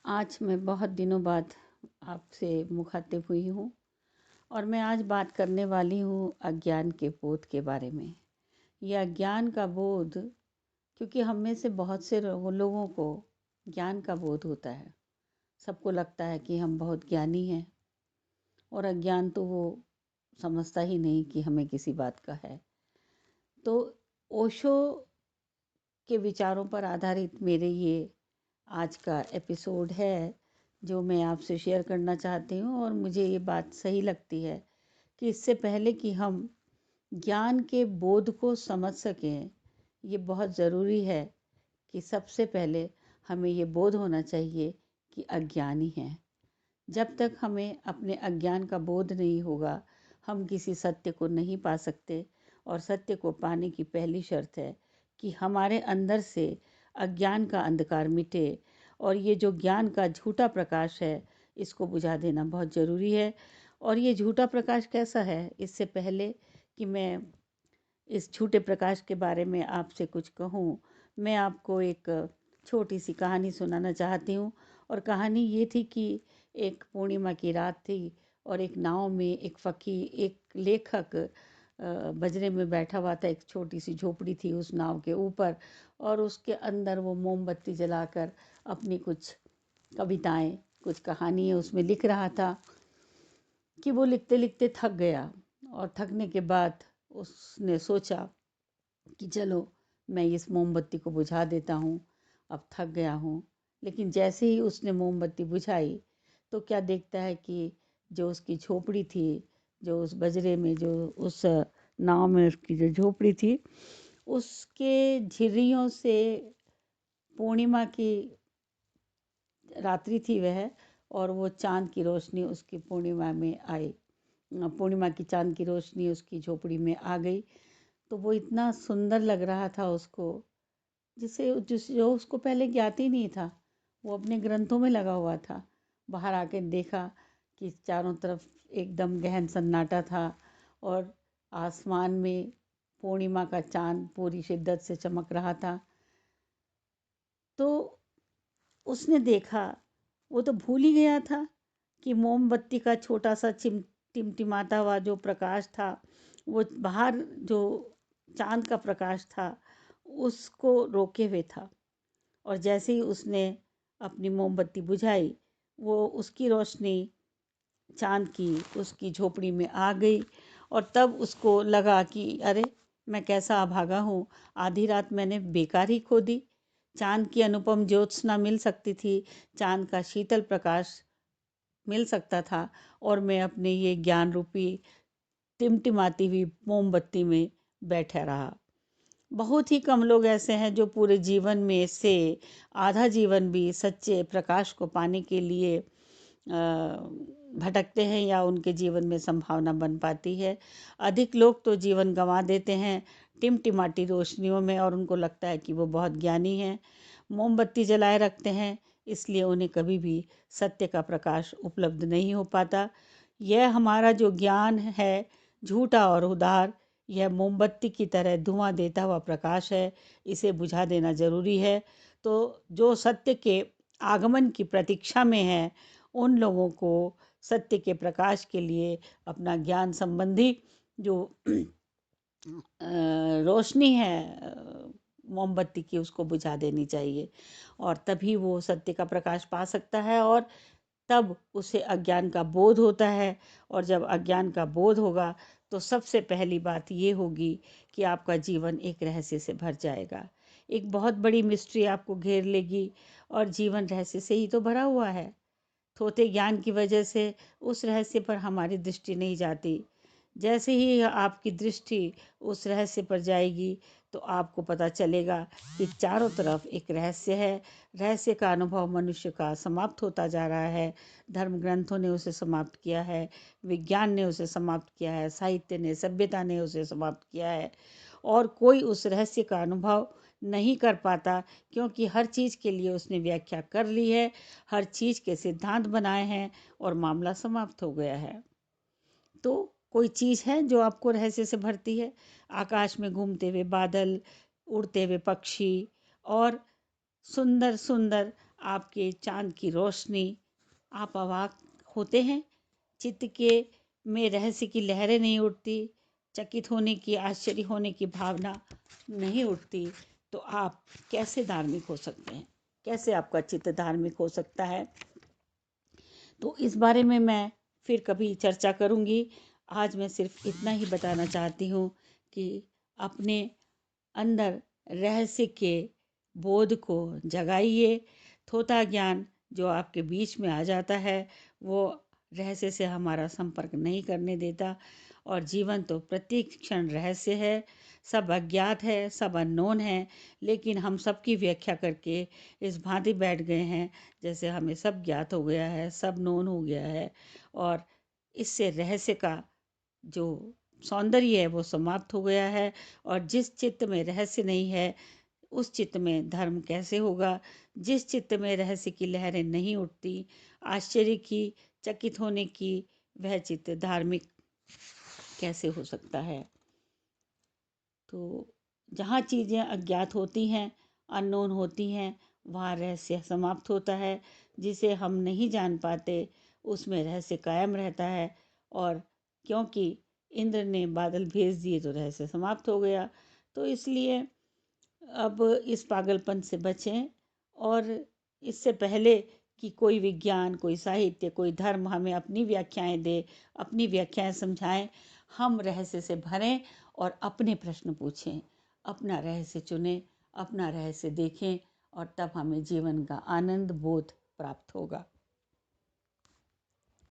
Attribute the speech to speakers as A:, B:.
A: आज मैं बहुत दिनों बाद आपसे मुखातिब हुई हूँ और मैं आज बात करने वाली हूँ अज्ञान के बोध के बारे में। यह अज्ञान का बोध, क्योंकि हम में से बहुत से लोगों को ज्ञान का बोध होता है। सबको लगता है कि हम बहुत ज्ञानी हैं और अज्ञान तो वो समझता ही नहीं कि हमें किसी बात का है। तो ओशो के विचारों पर आधारित मेरे ये आज का एपिसोड है जो मैं आपसे शेयर करना चाहती हूँ। और मुझे ये बात सही लगती है कि इससे पहले कि हम ज्ञान के बोध को समझ सकें, ये बहुत ज़रूरी है कि सबसे पहले हमें ये बोध होना चाहिए कि अज्ञानी हैं। जब तक हमें अपने अज्ञान का बोध नहीं होगा, हम किसी सत्य को नहीं पा सकते। और सत्य को पाने की पहली शर्त है कि हमारे अंदर से अज्ञान का अंधकार मिटे। और ये जो ज्ञान का झूठा प्रकाश है, इसको बुझा देना बहुत ज़रूरी है। और ये झूठा प्रकाश कैसा है, इससे पहले कि मैं इस झूठे प्रकाश के बारे में आपसे कुछ कहूँ, मैं आपको एक छोटी सी कहानी सुनाना चाहती हूँ। और कहानी ये थी कि एक पूर्णिमा की रात थी और एक नाव में एक लेखक बजरे में बैठा हुआ था। एक छोटी सी झोपड़ी थी उस नाव के ऊपर, और उसके अंदर वो मोमबत्ती जलाकर अपनी कुछ कविताएं, कुछ कहानियाँ उसमें लिख रहा था कि वो लिखते लिखते थक गया। और थकने के बाद उसने सोचा कि चलो मैं इस मोमबत्ती को बुझा देता हूँ, अब थक गया हूँ। लेकिन जैसे ही उसने मोमबत्ती बुझाई तो क्या देखता है कि जो उसकी झोपड़ी थी, जो उस बजरे में, जो उस नाव में उसकी जो झोपड़ी थी, उसके झिर्रियों से पूर्णिमा की रात्रि थी वह, और वो चाँद की रोशनी उसकी पूर्णिमा में आई। पूर्णिमा की चाँद की रोशनी उसकी झोपड़ी में आ गई। तो वो इतना सुंदर लग रहा था उसको, जो उसको पहले ज्ञात ही नहीं था। वो अपने ग्रंथों में लगा हुआ था। बाहर आके देखा कि चारों तरफ एकदम गहन सन्नाटा था और आसमान में पूर्णिमा का चाँद पूरी शिद्दत से चमक रहा था। तो उसने देखा, वो तो भूल ही गया था कि मोमबत्ती का छोटा सा टिमटिमाता हुआ जो प्रकाश था, वो बाहर जो चांद का प्रकाश था उसको रोके हुए था। और जैसे ही उसने अपनी मोमबत्ती बुझाई, वो उसकी रोशनी चांद की उसकी झोपड़ी में आ गई। और तब उसको लगा कि अरे, मैं कैसा अभागा हूँ, आधी रात मैंने बेकार ही खो दी। चांद की अनुपम ज्योत्सना मिल सकती थी, चांद का शीतल प्रकाश मिल सकता था, और मैं अपने ये ज्ञान रूपी टिमटिमाती हुई मोमबत्ती में बैठा रहा। बहुत ही कम लोग ऐसे हैं जो पूरे जीवन में से आधा जीवन भी सच्चे प्रकाश को पाने के लिए भटकते हैं या उनके जीवन में संभावना बन पाती है। अधिक लोग तो जीवन गंवा देते हैं टिमटिमाती रोशनियों में, और उनको लगता है कि वो बहुत ज्ञानी हैं। मोमबत्ती जलाए रखते हैं, इसलिए उन्हें कभी भी सत्य का प्रकाश उपलब्ध नहीं हो पाता। यह हमारा जो ज्ञान है, झूठा और उदार, यह मोमबत्ती की तरह धुआं देता हुआ प्रकाश है। इसे बुझा देना ज़रूरी है। तो जो सत्य के आगमन की प्रतीक्षा में है, उन लोगों को सत्य के प्रकाश के लिए अपना ज्ञान संबंधी जो रोशनी है मोमबत्ती की, उसको बुझा देनी चाहिए। और तभी वो सत्य का प्रकाश पा सकता है, और तब उसे अज्ञान का बोध होता है। और जब अज्ञान का बोध होगा तो सबसे पहली बात ये होगी कि आपका जीवन एक रहस्य से भर जाएगा। एक बहुत बड़ी मिस्ट्री आपको घेर लेगी, और जीवन रहस्य से ही तो भरा हुआ है। थोथे ज्ञान की वजह से उस रहस्य पर हमारी दृष्टि नहीं जाती। जैसे ही आपकी दृष्टि उस रहस्य पर जाएगी तो आपको पता चलेगा कि चारों तरफ एक रहस्य है। रहस्य का अनुभव मनुष्य का समाप्त होता जा रहा है। धर्म ग्रंथों ने उसे समाप्त किया है, विज्ञान ने उसे समाप्त किया है, साहित्य ने, सभ्यता ने उसे समाप्त किया है। और कोई उस रहस्य का अनुभव नहीं कर पाता, क्योंकि हर चीज़ के लिए उसने व्याख्या कर ली है, हर चीज़ के सिद्धांत बनाए हैं, और मामला समाप्त हो गया है। तो कोई चीज़ है जो आपको रहस्य से भरती है? आकाश में घूमते हुए बादल, उड़ते हुए पक्षी, और सुंदर सुंदर आपके चाँद की रोशनी, आप अवाक होते हैं? चित्त के में रहस्य की लहरें नहीं उठती, चकित होने की, आश्चर्य होने की भावना नहीं उठती, तो आप कैसे धार्मिक हो सकते हैं? कैसे आपका चित्त धार्मिक हो सकता है? तो इस बारे में मैं फिर कभी चर्चा करूँगी। आज मैं सिर्फ इतना ही बताना चाहती हूँ कि अपने अंदर रहस्य के बोध को जगाइए। थोथा ज्ञान जो आपके बीच में आ जाता है, वो रहस्य से हमारा संपर्क नहीं करने देता। और जीवन तो प्रत्येक क्षण रहस्य है, सब अज्ञात है, सब अननोन है, लेकिन हम सबकी व्याख्या करके इस भांति बैठ गए हैं जैसे हमें सब ज्ञात हो गया है, सब नोन हो गया है। और इससे रहस्य का जो सौंदर्य है वो समाप्त हो गया है। और जिस चित्त में रहस्य नहीं है, उस चित्त में धर्म कैसे होगा? जिस चित्त में रहस्य की लहरें नहीं उठती, आश्चर्य की, चकित होने की, वह चित्त धार्मिक कैसे हो सकता है? तो जहाँ चीज़ें अज्ञात होती हैं, अननोन होती हैं, वहाँ रहस्य समाप्त होता है। जिसे हम नहीं जान पाते, उसमें रहस्य कायम रहता है। और क्योंकि इंद्र ने बादल भेज दिए तो रहस्य समाप्त हो गया। तो इसलिए अब इस पागलपन से बचें। और इससे पहले कि कोई विज्ञान, कोई साहित्य, कोई धर्म हमें अपनी व्याख्याएं दे, अपनी व्याख्याएं समझाएं, हम रहस्य से भरें और अपने प्रश्न पूछें, अपना रहस्य चुनें, अपना रहस्य देखें, और तब हमें जीवन का आनंद बोध प्राप्त होगा।